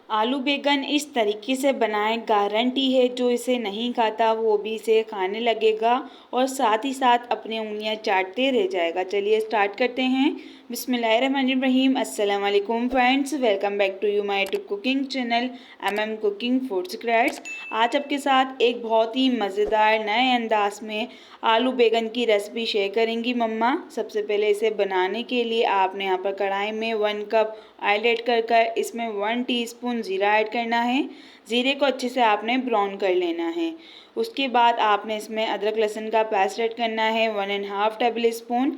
आलू बैंगन इस तरीके से बनाएं, गारंटी है जो इसे नहीं खाता वो भी इसे खाने लगेगा और साथ ही साथ अपनी उंगलियां चाटते रह जाएगा। चलिए स्टार्ट करते हैं। बिस्मिल्लाहिर्रहमानिर्रहीम। अस्सलाम वालेकुम friends, welcome back to you my YouTube cooking channel MM cooking food secrets. आज आपके साथ एक बहुत ही मज़ेदार नए अंदाज में आलू बैंगन की रेसिपी शेयर करेंगी मम्मा। सबसे पहले इसे बनाने के लिए आपने यहाँ पर कढ़ाई में 1 कप ऑयल ऐड कर इसमें 1 टीस्पून ज़ीरा ऐड करना है। ज़ीरे को अच्छे से आपने ब्राउन कर लेना है। उसके बाद आपने इसमें अदरक लहसुन का पेस्ट ऐड करना है 1½ table spoon.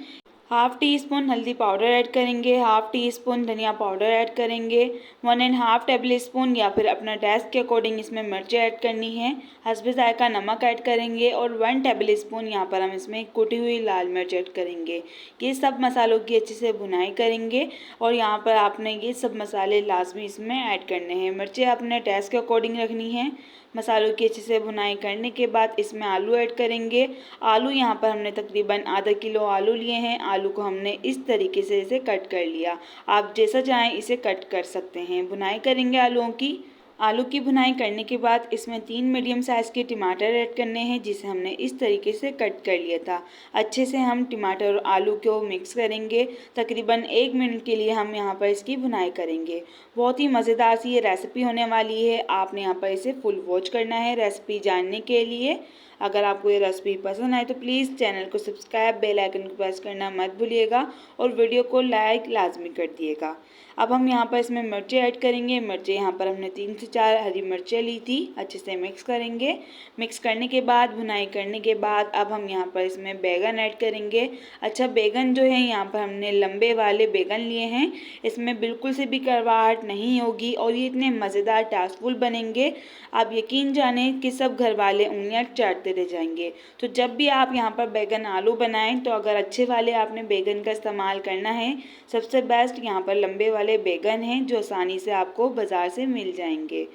Half tea spoon हल्दी पाउडर ऐड करेंगे, हाफ़ टी स्पून धनिया पाउडर ऐड करेंगे, 1½ टेबल स्पून या फिर अपना टेस्ट के अकॉर्डिंग इसमें मिर्ची ऐड करनी है। हस्बे ज़ायक़ा नमक ऐड करेंगे और 1 टेबल स्पून यहाँ पर हम इसमें कुटी हुई लाल मिर्च ऐड करेंगे। ये सब मसालों की अच्छे से भुनाई करेंगे और यहाँ पर आपने ये सब मसाले लाजमी इसमें ऐड करने हैं। मिर्चें आपने टेस्ट के अकॉर्डिंग रखनी है। मसालों की अच्छे से भुनाई करने के बाद इसमें आलू ऐड करेंगे। आलू यहाँ पर हमने तकरीबन आधा किलो आलू लिए हैं। आलू को हमने इस तरीके से इसे कट कर लिया। आप जैसा चाहें इसे कट कर सकते हैं। भुनाई करेंगे आलूओं की। आलू की भुनाई करने के बाद इसमें 3 मीडियम साइज़ के टमाटर ऐड करने हैं, जिसे हमने इस तरीके से कट कर लिया था। अच्छे से हम टमाटर और आलू को मिक्स करेंगे। तकरीबन 1 मिनट के लिए हम यहाँ पर इसकी भुनाई करेंगे। बहुत ही मज़ेदार सी ये रेसिपी होने वाली है। आपने यहाँ पर इसे फुल वॉच करना है रेसिपी जानने के लिए। अगर आपको ये रेसिपी पसंद आए तो प्लीज़ चैनल को सब्सक्राइब, बेल आइकन को प्रेस करना मत भूलिएगा और वीडियो को लाइक लाजमी कर दिएगा। अब हम यहाँ पर इसमें मिर्चें ऐड करेंगे। मिर्चें यहाँ पर हमने 3 से 4 हरी मिर्चें ली थी। अच्छे से मिक्स करेंगे। मिक्स करने के बाद भुनाई करने के बाद अब हम यहाँ पर इसमें बैंगन ऐड करेंगे। अच्छा, बैंगन जो है यहाँ पर हमने लंबे वाले बैंगन लिए हैं। इसमें बिल्कुल से भी कड़वाहट नहीं होगी और ये इतने मज़ेदार टेस्टफुल बनेंगे, आप यकीन जानें कि सब घर वाले उंगलियां चाटते रह जाएंगे। तो जब भी आप यहाँ पर बैंगन आलू बनाएं तो अगर अच्छे वाले आपने बैंगन का इस्तेमाल करना है। सबसे बेस्ट यहाँ पर लंबे वाले बैंगन हैं जो आसानी से आपको बाज़ार से मिल जाएंगे।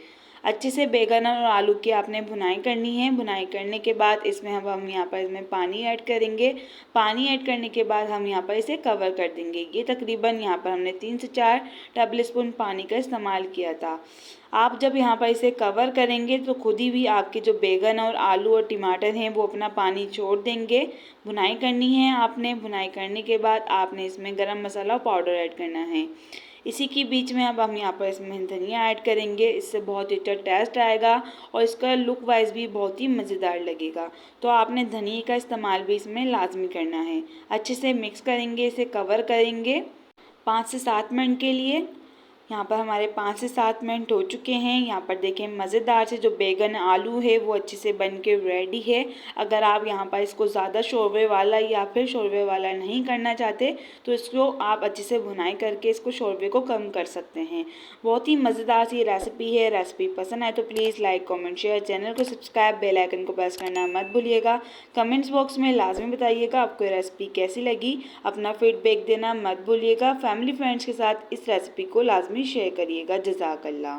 अच्छे से बैंगन और आलू की आपने भुनाई करनी है। भुनाई करने के बाद इसमें हम यहाँ पर इसमें पानी ऐड करेंगे। पानी ऐड करने के बाद हम यहाँ पर इसे कवर कर देंगे। ये तकरीबन यहाँ पर हमने 3 से 4 टेबल स्पून पानी का इस्तेमाल किया था। आप जब यहाँ पर इसे कवर करेंगे तो खुद ही भी आपके जो बैंगन और आलू और टमाटर हैं वो अपना पानी छोड़ देंगे। भुनाई करनी है आपने। भुनाई करने के बाद आपने इसमें गरम मसाला पाउडर ऐड करना है। इसी के बीच में अब हम यहाँ पर इसमें धनिया ऐड करेंगे। इससे बहुत ही अच्छा टेस्ट आएगा और इसका लुक वाइज भी बहुत ही मज़ेदार लगेगा। तो आपने धनिया का इस्तेमाल भी इसमें लाजमी करना है। अच्छे से मिक्स करेंगे, इसे कवर करेंगे 5 से 7 मिनट के लिए। यहाँ पर हमारे 5 से 7 मिनट हो चुके हैं। यहाँ पर देखें मज़ेदार से जो बैंगन आलू है वो अच्छे से बन के रेडी है। अगर आप यहाँ पर इसको ज़्यादा शोरबे वाला या फिर शोरबे वाला नहीं करना चाहते तो इसको आप अच्छे से भुनाई करके इसको शोरबे को कम कर सकते हैं। बहुत ही मज़ेदार सी रेसिपी है। रेसिपी पसंद आए तो please like, comment, share, channel को सब्सक्राइब, बेल आइकन को प्रेस करना मत भूलिएगा। कमेंट्स बॉक्स में लाजमी बताइएगा आपको ये रेसिपी कैसी लगी। अपना फीडबैक देना मत भूलिएगा। फैमिली फ्रेंड्स के साथ इस रेसिपी को लाजमी शेयर करिएगा। जज़ाकल्लाह।